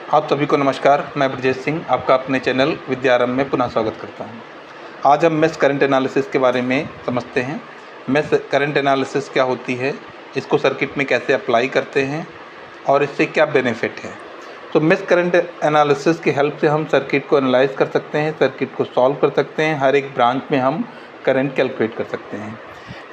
आप सभी को नमस्कार। मैं ब्रजेश सिंह आपका अपने चैनल विद्यारंभ में पुनः स्वागत करता हूं। आज हम मेश करंट एनालिसिस के बारे में समझते हैं। मेश करंट एनालिसिस क्या होती है, इसको सर्किट में कैसे अप्लाई करते हैं और इससे क्या बेनिफिट है। तो मेश करंट एनालिसिस की हेल्प से हम सर्किट को एनालाइज कर सकते हैं, सर्किट को सॉल्व कर सकते हैं। हर एक ब्रांच में हम करंट कैलकुलेट कर सकते हैं।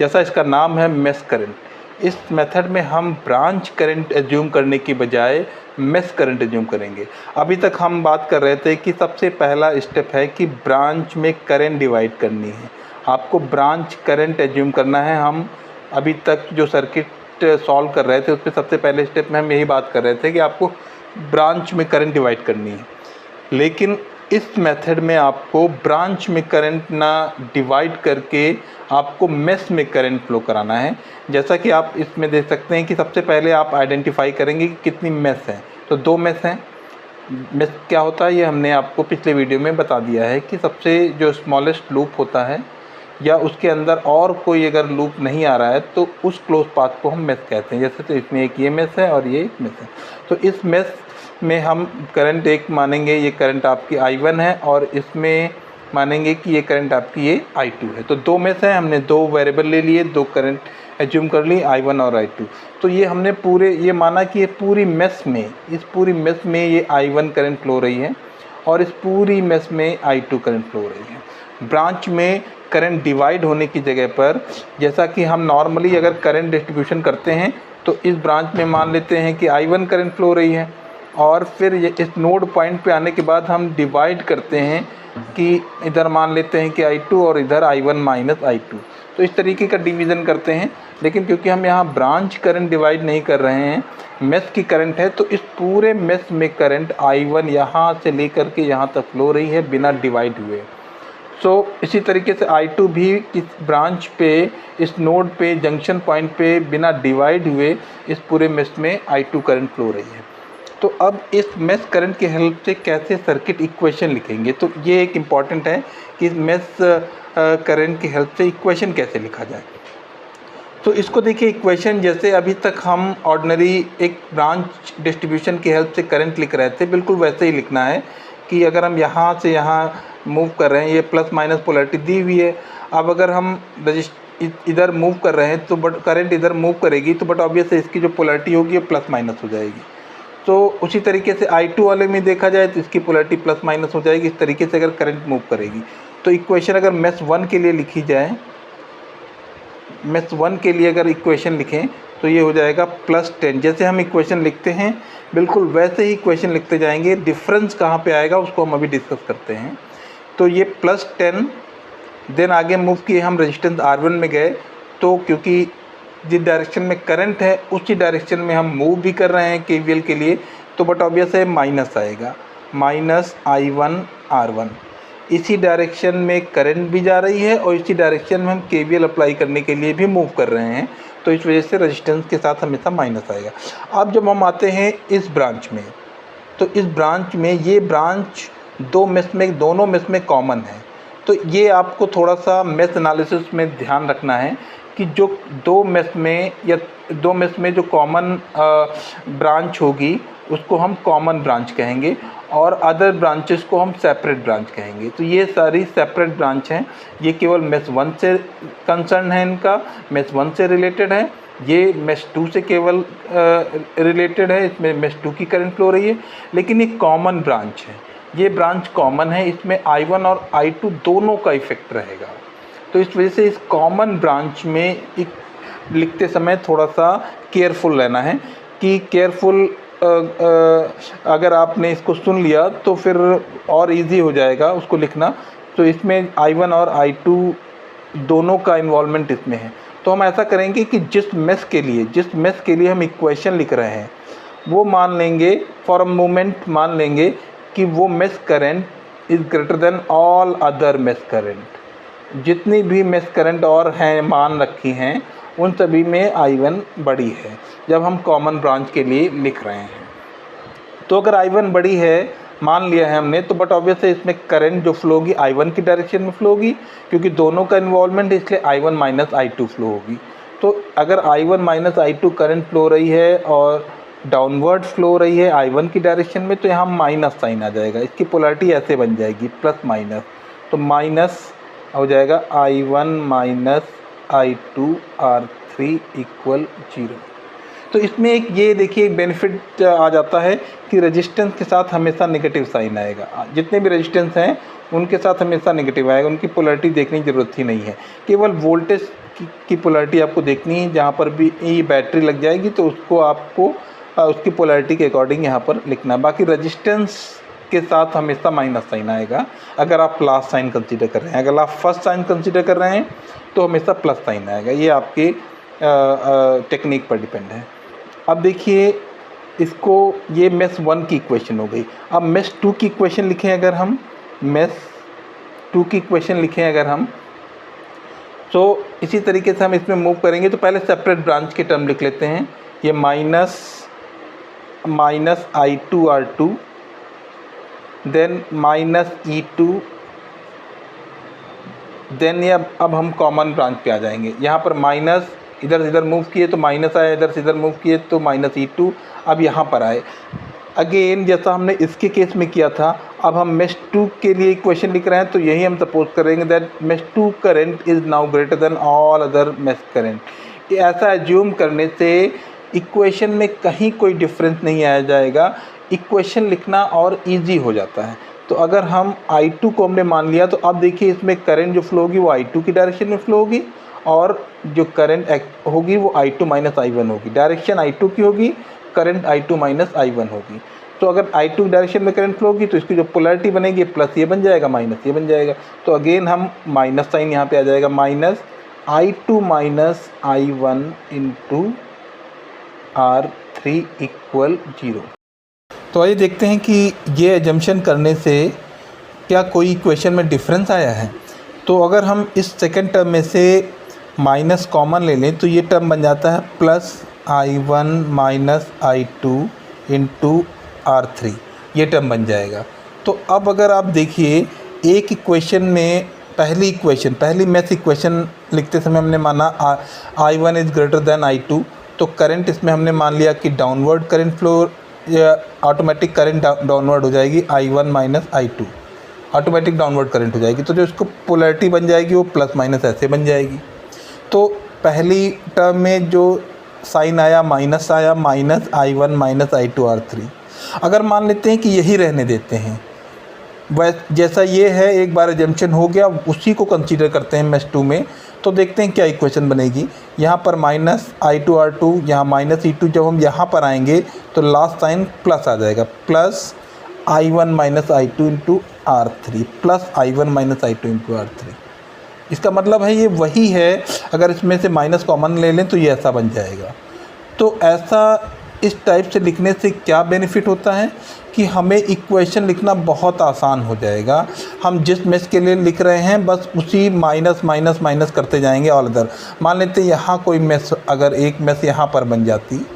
जैसा इसका नाम है मेश करंट, इस मेथड में हम ब्रांच करंट एज्यूम करने की बजाय मेश करंट एज्यूम करेंगे। अभी तक हम बात कर रहे थे कि सबसे पहला स्टेप है कि ब्रांच में करंट डिवाइड करनी है, आपको ब्रांच करंट एज्यूम करना है। हम अभी तक जो सर्किट सॉल्व कर रहे थे उसमें सबसे पहले स्टेप में हम यही बात कर रहे थे कि आपको ब्रांच में करंट डिवाइड करनी है, लेकिन इस मेथड में आपको ब्रांच में करंट ना डिवाइड करके आपको मेश में करंट फ्लो कराना है। जैसा कि आप इसमें देख सकते हैं कि सबसे पहले आप आइडेंटिफाई करेंगे कि कितनी मेश हैं। तो 2 मेश हैं। मेश क्या होता है ये हमने आपको पिछले वीडियो में बता दिया है कि सबसे जो स्मॉलेस्ट लूप होता है या उसके अंदर और कोई अगर लूप नहीं आ रहा है तो उस क्लोज पाथ को हम मेश कहते हैं। जैसे तो इसमें एक ये मेश है और ये एक मेश है। तो इस मेश में हम करंट एक मानेंगे, ये करंट आपकी I1 है, और इसमें मानेंगे कि ये करंट आपकी ये I2 है। तो 2 मेश हैं, हमने 2 वेरिएबल ले लिए, 2 करंट एज्यूम कर ली, I1 और I2। तो ये हमने ये माना कि ये पूरी मेश में, इस पूरी मेश में ये I1 करंट फ्लो रही है और इस पूरी मेश में I2 करंट फ्लो रही है। ब्रांच में करंट डिवाइड होने की जगह पर, जैसा कि हम नॉर्मली अगर करंट डिस्ट्रीब्यूशन करते हैं तो इस ब्रांच में मान लेते हैं कि I1 करंट फ्लो रही है, और फिर ये इस नोड पॉइंट पे आने के बाद हम डिवाइड करते हैं कि इधर मान लेते हैं कि I2 और इधर I1 माइनस I2। तो इस तरीके का डिवीज़न करते हैं। लेकिन क्योंकि हम यहाँ ब्रांच करंट डिवाइड नहीं कर रहे हैं, मेश की करंट है, तो इस पूरे मेश में करंट I1 यहाँ से लेकर के यहाँ तक फ्लो रही है बिना डिवाइड हुए। इसी तरीके से I2 भी इस ब्रांच पे, इस नोड पे, जंक्शन पॉइंट पे बिना डिवाइड हुए इस पूरे मेश में I2 करंट फ्लो रही है। तो अब इस मेश करंट की हेल्प से कैसे सर्किट इक्वेशन लिखेंगे, तो ये एक इम्पॉर्टेंट है कि मेश करंट की हेल्प से इक्वेशन कैसे लिखा जाए। तो इसको देखिए, इक्वेशन जैसे अभी तक हम ऑर्डिनरी एक ब्रांच डिस्ट्रीब्यूशन की हेल्प से करंट लिख रहे थे, बिल्कुल वैसे ही लिखना है कि अगर हम यहाँ से यहाँ मूव कर रहे हैं, ये प्लस माइनस पोलैरिटी दी हुई है। अब अगर हम इधर मूव कर रहे हैं तो बट करंट इधर मूव करेगी, तो बट ऑब्वियस है इसकी जो पोलैरिटी होगी वो प्लस माइनस हो जाएगी। तो उसी तरीके से I2 वाले में देखा जाए तो इसकी पोलैरिटी प्लस माइनस हो जाएगी। इस तरीके से अगर करंट मूव करेगी तो इक्वेशन अगर मेश 1 के लिए लिखी जाए, मेश 1 के लिए अगर इक्वेशन लिखें तो ये हो जाएगा +10। जैसे हम इक्वेशन लिखते हैं बिल्कुल वैसे ही इक्वेशन लिखते जाएंगे। डिफरेंस कहाँ पे आएगा उसको हम अभी डिस्कस करते हैं। तो ये +10, देन आगे मूव किए हम रेजिस्टेंस R1 में गए, तो क्योंकि जिस डायरेक्शन में करंट है उसी डायरेक्शन में हम मूव भी कर रहे हैं KVL के लिए, तो बट ऑब्वियस है माइनस आएगा, -I1 R1। इसी डायरेक्शन में करंट भी जा रही है और इसी डायरेक्शन में हम KVL अप्लाई करने के लिए भी मूव कर रहे हैं, तो इस वजह से रेजिस्टेंस के साथ हमेशा माइनस आएगा। अब जब हम आते हैं इस ब्रांच में, तो इस ब्रांच में ये ब्रांच दोनों मेश में कॉमन है। तो ये आपको थोड़ा सा मेश एनालिसिस में ध्यान रखना है कि जो 2 मेश में जो कॉमन ब्रांच होगी उसको हम कॉमन ब्रांच कहेंगे और अदर ब्रांचेस को हम सेपरेट ब्रांच कहेंगे। तो ये सारी सेपरेट ब्रांच हैं, ये केवल मेश 1 से कंसर्न है, इनका मेश 1 से रिलेटेड है। ये मेश 2 से केवल रिलेटेड है, इसमें मेश 2 की करंट फ्लो रही है, लेकिन ये कॉमन ब्रांच है, ये ब्रांच कॉमन है, इसमें I1 और I2 दोनों का इफेक्ट रहेगा। तो इस वजह से इस कॉमन ब्रांच में लिखते समय थोड़ा सा केयरफुल रहना है कि अगर आपने इसको सुन लिया तो फिर और इजी हो जाएगा उसको लिखना। तो इसमें I1 और I2 दोनों का इन्वॉल्वमेंट इसमें है। तो हम ऐसा करेंगे कि जिस मेश के लिए हम इक्वेशन लिख रहे हैं वो मान लेंगे, फॉर अ मोमेंट मान लेंगे कि वो mesh current is greater then all other mesh current. जितनी भी मेश करंट और हैं मान रखी हैं उन सभी में I1 बड़ी है जब हम कॉमन ब्रांच के लिए लिख रहे हैं। तो अगर I1 बड़ी है मान लिया है हमने, तो बट ऑब्वियस है इसमें करंट जो फ्लो होगी I1 की डायरेक्शन में फ्लो होगी, क्योंकि दोनों का इन्वॉल्वमेंट है, इसलिए I1 माइनस I2 फ्लो होगी। तो अगर I1 minus I2 current flow रही है और डाउनवर्ड फ्लो हो रही है I1 की डायरेक्शन में, तो यहाँ माइनस साइन आ जाएगा। इसकी पोलैरिटी ऐसे बन जाएगी प्लस माइनस, तो माइनस हो जाएगा I1 minus I2 R3 equal 0। तो इसमें एक ये देखिए एक बेनिफिट आ जाता है कि रेजिस्टेंस के साथ हमेशा नेगेटिव साइन आएगा। जितने भी रेजिस्टेंस हैं उनके साथ हमेशा नेगेटिव आएगा, उनकी पोलैरिटी देखने की ज़रूरत ही नहीं है। केवल वोल्टेज की पोलैरिटी आपको देखनी है। जहाँ पर भी ये बैटरी लग जाएगी तो उसको आपको उसकी पोलैरिटी के अकॉर्डिंग यहाँ पर लिखना है। बाकी रेजिस्टेंस के साथ हमेशा माइनस साइन आएगा अगर आप प्लस साइन कंसीडर कर रहे हैं। अगर आप फर्स्ट साइन कंसीडर कर रहे हैं तो हमेशा प्लस साइन आएगा। ये आपके टेक्निक पर डिपेंड है। अब देखिए इसको, ये मेश 1 की इक्वेशन हो गई। अब मेश 2 की इक्वेशन लिखें अगर हम, मेश 2 की इक्वेशन लिखें अगर हम, तो इसी तरीके से हम इसमें मूव करेंगे। तो पहले सेपरेट ब्रांच के टर्म लिख लेते हैं। ये minus I2 R2, then minus E2, then ये अब हम कॉमन ब्रांच पे आ जाएंगे। यहाँ पर माइनस इधर से इधर मूव किए तो माइनस आया, इधर से इधर मूव किए तो माइनस E2। अब यहाँ पर आए अगेन जैसा हमने इसके केस में किया था, अब हम मेश 2 के लिए इक्वेशन लिख रहे हैं। तो यही हम सपोज करेंगे that mesh 2 current is now greater than all other mesh current. ऐसा एज्यूम करने से इक्वेशन में कहीं कोई डिफरेंस नहीं आया जाएगा, इक्वेशन लिखना और इजी हो जाता है। तो अगर हम I2 को हमने मान लिया तो अब देखिए इसमें करंट जो फ्लो होगी वो I2 की डायरेक्शन में फ्लो होगी, और जो करंट होगी वो I2 माइनस I1 होगी। डायरेक्शन I2 की होगी, करंट I2 माइनस I1 होगी। तो अगर I2 डायरेक्शन में करंट फ्लो होगी तो इसकी जो पोलैरिटी बनेगी प्लस ये बन जाएगा, माइनस ये बन जाएगा। तो अगेन हम माइनस साइन यहाँ पे आ जाएगा, minus I2 minus I1 into R3 equal 0। तो आइए देखते हैं कि ये एजम्पशन करने से क्या कोई इक्वेशन में डिफरेंस आया है। तो अगर हम इस सेकंड टर्म में से माइनस कॉमन ले लें तो ये टर्म बन जाता है plus I1 minus I2 into R3, ये टर्म बन जाएगा। तो अब अगर आप देखिए एक इक्वेशन में पहली मैथ इक्वेशन लिखते समय हमने माना I1 is greater then I2, तो करंट इसमें हमने मान लिया कि downward current flow, automatic current downward हो जाएगी I1 minus I2, automatic downward current हो जाएगी। तो जो इसको पोलैरिटी बन जाएगी वो प्लस माइनस ऐसे बन जाएगी। तो पहली टर्म में जो साइन आया माइनस आया, minus I1 minus I2 R3। अगर मान लेते हैं कि यही रहने देते हैं, जैसा ये है, एक बार एजम्पशन हो गया, उसी को कंसीडर करते हैं मेश 2 में, तो देखते हैं क्या इक्वेशन बनेगी। यहाँ पर माइनस I2 R2, यहाँ माइनस E2, जब हम यहाँ पर आएंगे तो लास्ट साइन प्लस आ जाएगा, plus I1 minus I2 into R3, plus I1 minus I2 into R3। इसका मतलब है ये वही है। अगर इसमें से माइनस कॉमन ले लें तो ये ऐसा बन जाएगा। तो ऐसा इस टाइप से लिखने से क्या बेनिफिट होता है कि हमें इक्वेशन लिखना बहुत आसान हो जाएगा। हम जिस मेश के लिए लिख रहे हैं बस उसी माइनस माइनस माइनस करते जाएंगे ऑल अदर। मान लेते हैं यहाँ कोई मेश, अगर एक मेश यहाँ पर बन जाती,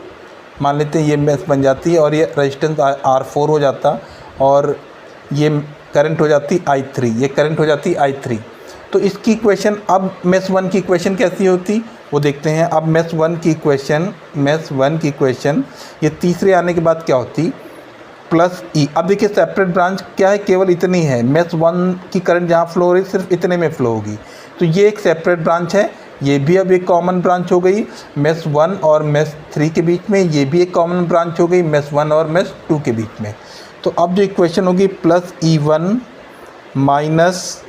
मान लेते हैं ये मेश बन जाती और ये रेजिस्टेंस R4 हो जाता और ये करंट हो जाती I3, ये करंट हो जाती I3। तो इसकी इक्वेशन, अब मेश 1 की इक्वेशन कैसी होती वो देखते हैं। अब मेश 1 की इक्वेशन ये तीसरे आने के बाद क्या होती, प्लस E। अब देखिए सेपरेट ब्रांच क्या है, केवल इतनी है। मेश 1 की करंट जहाँ फ्लो हो रही सिर्फ इतने में फ्लो होगी, तो ये एक सेपरेट ब्रांच है। ये भी अब एक कॉमन ब्रांच हो गई मेश 1 और मेश 3 के बीच में। ये भी एक कॉमन ब्रांच हो गई मेश 1 और मेश 2 के बीच में। तो अब जो इक्वेशन होगी प्लस E1 माइनस,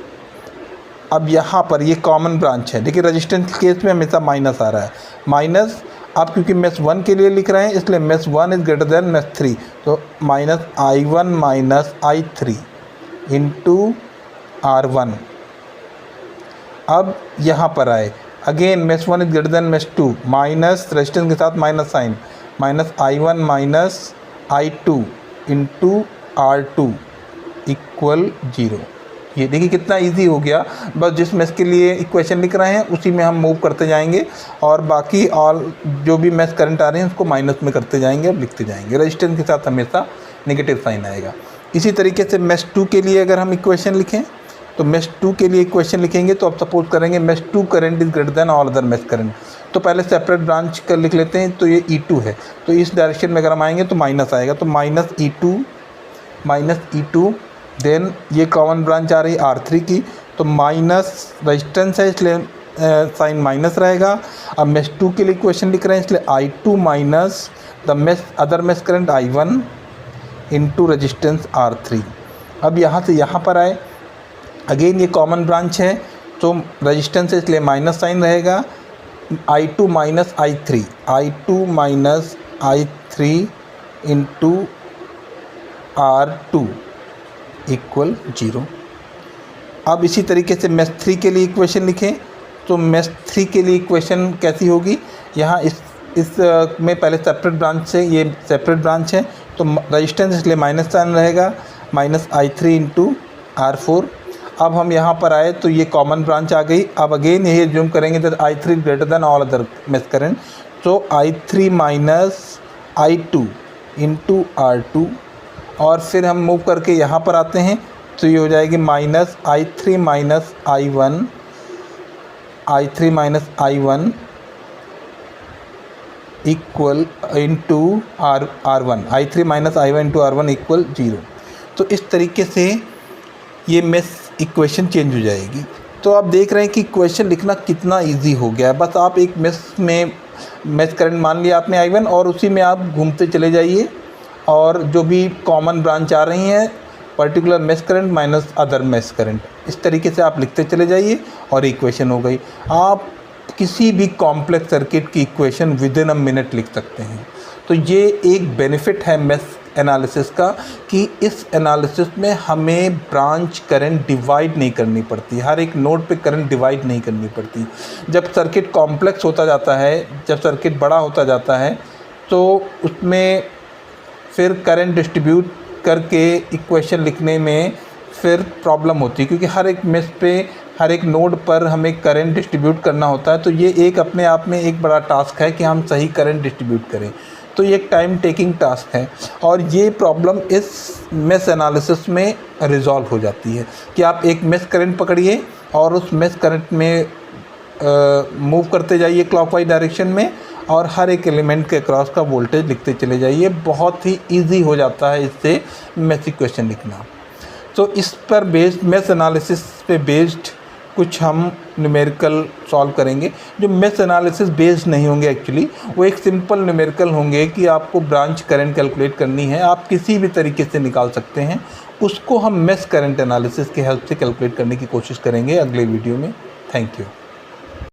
अब यहाँ पर ये कॉमन ब्रांच है। देखिए रेजिस्टेंस के केस में हमेशा माइनस आ रहा है, माइनस। अब क्योंकि मेश 1 के लिए लिख रहे हैं इसलिए mesh 1 is greater than mesh 3, तो minus I1 minus I3 into R1। अब यहाँ पर आए again mesh 1 is greater than mesh 2, minus resistance के साथ minus sign, minus I1 minus I2 into R2 equal 0। ये देखिए कितना इजी हो गया। बस जिस मेश के लिए इक्वेशन लिख रहे हैं उसी में हम मूव करते जाएंगे और बाकी ऑल जो भी मेश करंट आ रहे हैं उसको माइनस में करते जाएंगे और लिखते जाएंगे। रेजिस्टेंस के साथ हमेशा नेगेटिव साइन आएगा। इसी तरीके से मेश 2 के लिए अगर हम इक्वेशन लिखें तो मेश 2 के लिए इक्वेशन लिखेंगे तो अब सपोज करेंगे mesh 2 current is greater then all other mesh current. तो पहले सेपरेट ब्रांच कर लिख लेते हैं, तो ये E2 है, तो इस डायरेक्शन में अगर हम आएंगे तो माइनस आएगा, तो माइनस E2 देन ये कॉमन ब्रांच आ रही है R3 की, तो माइनस रजिस्टेंस है इसलिए साइन माइनस रहेगा। अब मेश 2 के लिए इक्वेशन लिख रहे हैं इसलिए I2 minus the other mesh current I1 into resistance R3। अब यहाँ से यहाँ पर आए, अगेन ये कॉमन ब्रांच है तो रजिस्टेंस है इसलिए माइनस साइन रहेगा, I2 minus I3 into R2 equal 0। अब इसी तरीके से मेश 3 के लिए इक्वेशन लिखें, तो मेश 3 के लिए इक्वेशन कैसी होगी, यहाँ इस में पहले सेपरेट ब्रांच से, ये सेपरेट ब्रांच है तो रजिस्टेंस इसलिए माइनस साइन रहेगा, माइनस I3 इंटू R4। अब हम यहाँ पर आए तो ये कॉमन ब्रांच आ गई। अब अगेन यही एज्यूम करेंगे that I3 greater than all other mesh current, तो I3 minus I2 into R2, और फिर हम मूव करके यहाँ पर आते हैं तो ये हो जाएगी minus I3 minus I1 equal into R1, I3 minus I1 into R1 equal 0। तो इस तरीके से ये मेश इक्वेशन चेंज हो जाएगी। तो आप देख रहे हैं कि इक्वेशन लिखना कितना इजी हो गया है। बस आप एक मेश करंट मान लिया आपने I1 और उसी में आप घूमते चले जाइए और जो भी कॉमन ब्रांच आ रही हैं particular mesh current minus other mesh current, इस तरीके से आप लिखते चले जाइए और इक्वेशन हो गई। आप किसी भी कॉम्प्लेक्स सर्किट की equation with in a minute लिख सकते हैं। तो ये एक बेनिफिट है मेश एनालिसिस का कि इस एनालिसिस में हमें ब्रांच करंट डिवाइड नहीं करनी पड़ती, हर एक नोड पे करंट डिवाइड नहीं करनी पड़ती। जब सर्किट कॉम्प्लेक्स होता जाता है, जब सर्किट बड़ा होता जाता है तो उसमें फिर करंट डिस्ट्रीब्यूट करके इक्वेशन लिखने में फिर प्रॉब्लम होती है, क्योंकि हर एक मेश पे, हर एक नोड पर हमें करंट डिस्ट्रीब्यूट करना होता है। तो ये एक अपने आप में एक बड़ा टास्क है कि हम सही करंट डिस्ट्रीब्यूट करें, तो ये एक टाइम टेकिंग टास्क है। और ये प्रॉब्लम इस मेश एनालिसिस में रिजॉल्व हो जाती है कि आप एक मेश करंट पकड़िए और उस मेश करंट में मूव करते जाइए क्लॉकवाइज डायरेक्शन में और हर एक एलिमेंट के अक्रॉस का वोल्टेज लिखते चले जाइए। बहुत ही ईजी हो जाता है इससे मेश इक्वेशन लिखना। तो इस पर बेस्ड, मेश एनालिसिस पे बेस्ड कुछ हम न्यूमेरिकल सॉल्व करेंगे जो मेश एनालिसिस बेस्ड नहीं होंगे। एक्चुअली वो एक सिंपल न्यूमेरिकल होंगे कि आपको ब्रांच करंट कैलकुलेट करनी है, आप किसी भी तरीके से निकाल सकते हैं, उसको हम मेश करंट एनालिसिस की हेल्प से कैलकुलेट करने की कोशिश करेंगे अगले वीडियो में। Thank you.